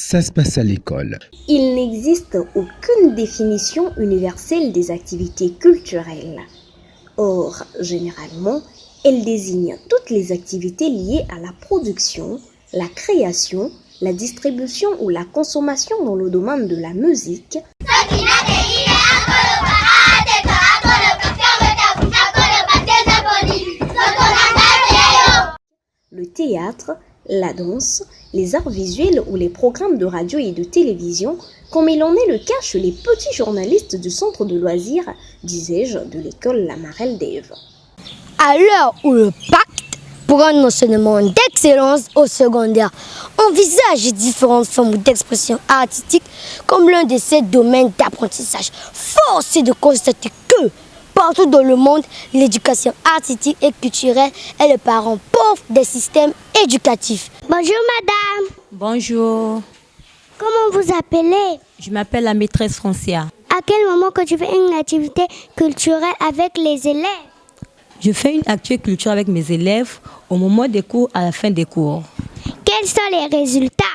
ça se passe à l'école. Il n'existe aucune définition universelle des activités culturelles. Or, généralement, elle désigne toutes les activités liées à la production, la création, la distribution ou la consommation dans le domaine de la musique, le théâtre, la danse, les arts visuels ou les programmes de radio et de télévision, comme il en est le cas chez les petits journalistes du centre de loisirs, disais-je, de l'école La Marelle d'Ève. À l'heure où le pacte pour un enseignement d'excellence au secondaire envisage différentes formes d'expression artistique comme l'un de ces domaines d'apprentissage, force est de constater que partout dans le monde, l'éducation artistique et culturelle est le parent pauvre des systèmes éducatifs. Bonjour madame. Bonjour. Comment vous appelez? Je m'appelle la maîtresse Francia. À quel moment que tu fais une activité culturelle avec les élèves? Je fais une activité culturelle avec mes élèves au moment des cours, à la fin des cours. Quels sont les résultats?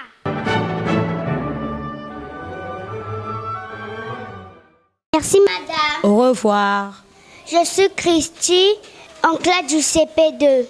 Merci madame. Au revoir. Je suis Christy, en classe du CP2.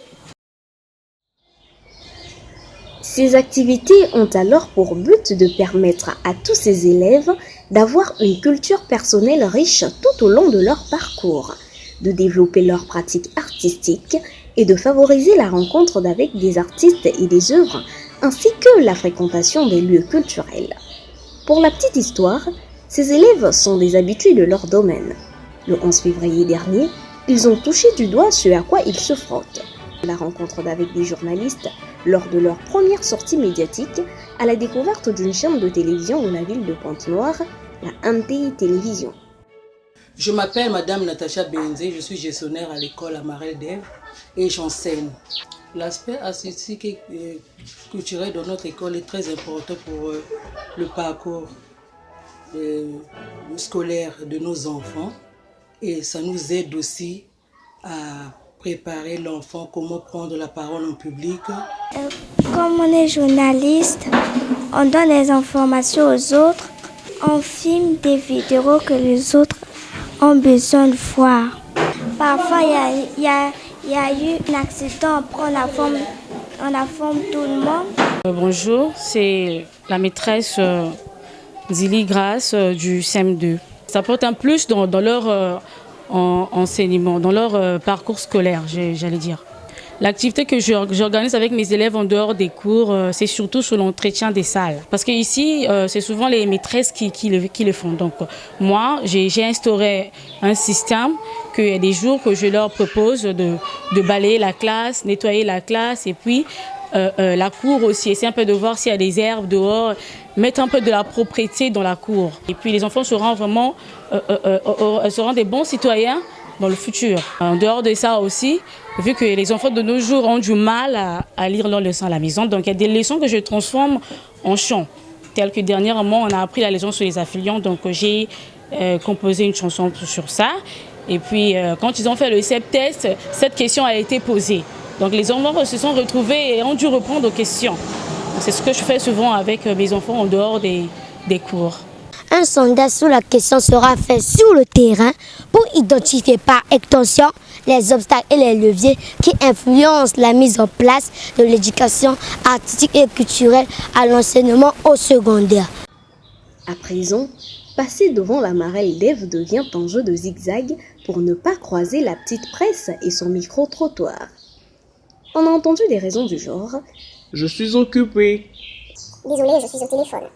Ces activités ont alors pour but de permettre à tous ces élèves d'avoir une culture personnelle riche tout au long de leur parcours, de développer leurs pratiques artistiques et de favoriser la rencontre avec des artistes et des œuvres, ainsi que la fréquentation des lieux culturels. Pour la petite histoire, ces élèves sont des habitués de leur domaine. Le 11 février dernier, ils ont touché du doigt ce à quoi ils se frottent. La rencontre avec des journalistes lors de leur première sortie médiatique à la découverte d'une chaîne de télévision de la ville de Pointe-Noire, la MTI Télévision. Je m'appelle Madame Natacha Benzé, je suis gestionnaire à l'école La Marelle d'Ève et j'enseigne. L'aspect artistique et culturel de notre école est très important pour le parcours scolaire de nos enfants et ça nous aide aussi à préparer l'enfant, comment prendre la parole en public. Comme on est journaliste, on donne des informations aux autres, on filme des vidéos que les autres ont besoin de voir. Parfois, il y a eu un accident, on informe tout le monde. Bonjour, c'est la maîtresse Zili Grace du CM2. Ça apporte un plus dans leur enseignement, dans leur parcours scolaire, j'allais dire. L'activité que j'organise avec mes élèves en dehors des cours, c'est surtout sur l'entretien des salles. Parce qu'ici, c'est souvent les maîtresses qui le font. Donc moi, j'ai instauré un système qu'il y a des jours que je leur propose de balayer la classe, nettoyer la classe et puis la cour aussi. Essayer un peu de voir s'il y a des herbes dehors, mettre un peu de la propreté dans la cour. Et puis les enfants seront vraiment des bons citoyens dans le futur. En dehors de ça aussi, vu que les enfants de nos jours ont du mal à lire leurs leçons à la maison, donc il y a des leçons que je transforme en chant. Tel que dernièrement, on a appris la leçon sur les affluents, donc j'ai composé une chanson sur ça. Et puis quand ils ont fait le CEP-test, cette question a été posée. Donc les enfants se sont retrouvés et ont dû reprendre aux questions. C'est ce que je fais souvent avec mes enfants en dehors des cours. Un sondage sur la question sera fait sur le terrain pour identifier par extension les obstacles et les leviers qui influencent la mise en place de l'éducation artistique et culturelle à l'enseignement au secondaire. À présent, passer devant la Marelle d'Ève devient un jeu de zigzag pour ne pas croiser la petite presse et son micro-trottoir. On a entendu des raisons du genre « Je suis occupé ». Désolé, je suis au téléphone.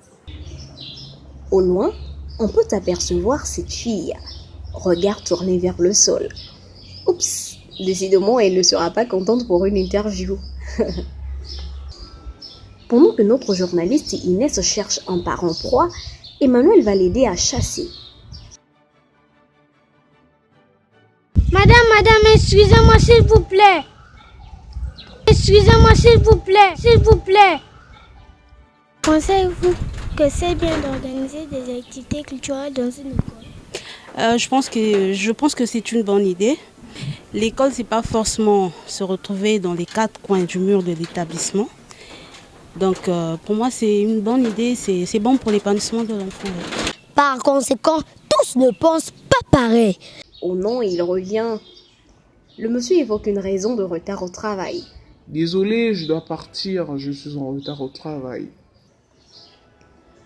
Au loin, on peut apercevoir cette fille, regard tourné vers le sol. Oups, décidément, elle ne sera pas contente pour une interview. Pendant que notre journaliste Inès cherche un parent proie, Emmanuel va l'aider à chasser. Madame, excusez-moi s'il vous plaît. Excusez-moi s'il vous plaît. Pensez-vous que c'est bien d'organiser des activités culturelles dans une école? Je pense que c'est une bonne idée. L'école, c'est pas forcément se retrouver dans les quatre coins du mur de l'établissement. Donc pour moi, c'est une bonne idée, c'est bon pour l'épanouissement de l'enfant. Par conséquent, tous ne pensent pas pareil. Au nom, il revient. Le monsieur évoque une raison de retard au travail. Désolé, je dois partir, je suis en retard au travail.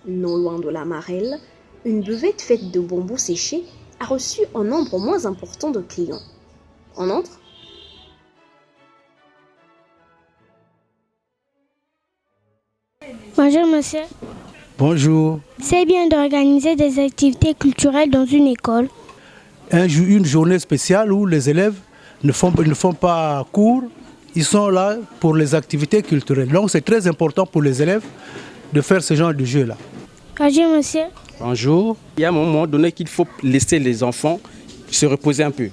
Non loin de la Marelle, une buvette faite de bambous séchés a reçu un nombre moins important de clients. On entre ? Bonjour monsieur. Bonjour. C'est bien d'organiser des activités culturelles dans une école. Une journée spéciale où les élèves ne font pas cours, ils sont là pour les activités culturelles. Donc c'est très important pour les élèves de faire ce genre de jeu-là. Bonjour monsieur. Bonjour. Il y a un moment donné qu'il faut laisser les enfants se reposer un peu.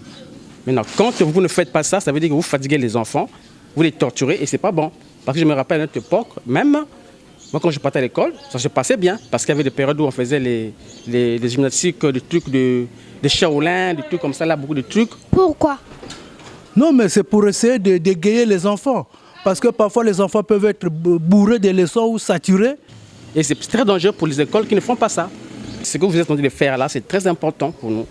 Maintenant, quand vous ne faites pas ça, ça veut dire que vous fatiguez les enfants, vous les torturez et c'est pas bon. Parce que je me rappelle à notre époque, même moi quand je partais à l'école, ça se passait bien. Parce qu'il y avait des périodes où on faisait les gymnastiques, des trucs de Shaolin, des trucs comme ça, là, beaucoup de trucs. Pourquoi? Non, mais c'est pour essayer d'égayer les enfants. Parce que parfois les enfants peuvent être bourrés de leçons ou saturés. Et c'est très dangereux pour les écoles qui ne font pas ça. Ce que vous êtes en train de faire là, c'est très important pour nous.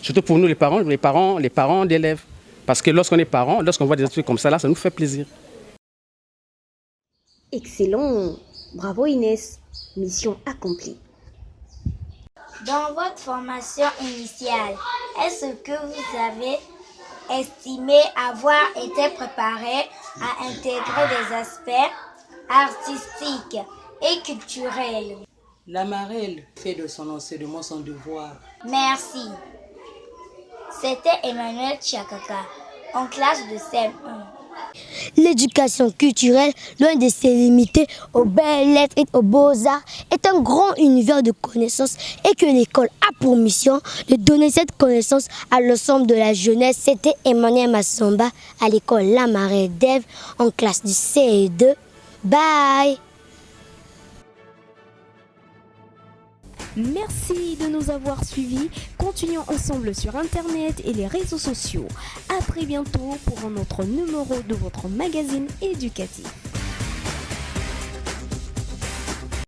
Surtout pour nous les parents d'élèves. Parce que lorsqu'on est parents, lorsqu'on voit des trucs comme ça, là, ça nous fait plaisir. Excellent. Bravo Inès. Mission accomplie. Dans votre formation initiale, est-ce que vous avez estimé avoir été préparé à intégrer des aspects artistiques et culturels? La Marelle fait de son enseignement son devoir. Merci. C'était Emmanuel Tchakaka, en classe de CM1. L'éducation culturelle, loin de se limiter aux belles lettres et aux beaux-arts, est un grand univers de connaissances et que l'école a pour mission de donner cette connaissance à l'ensemble de la jeunesse. C'était Emmanuel Massamba à l'école La Marelle d'Ève en classe du CE2. Bye! Merci de nous avoir suivis. Continuons ensemble sur Internet et les réseaux sociaux. À très bientôt pour un autre numéro de votre magazine éducatif.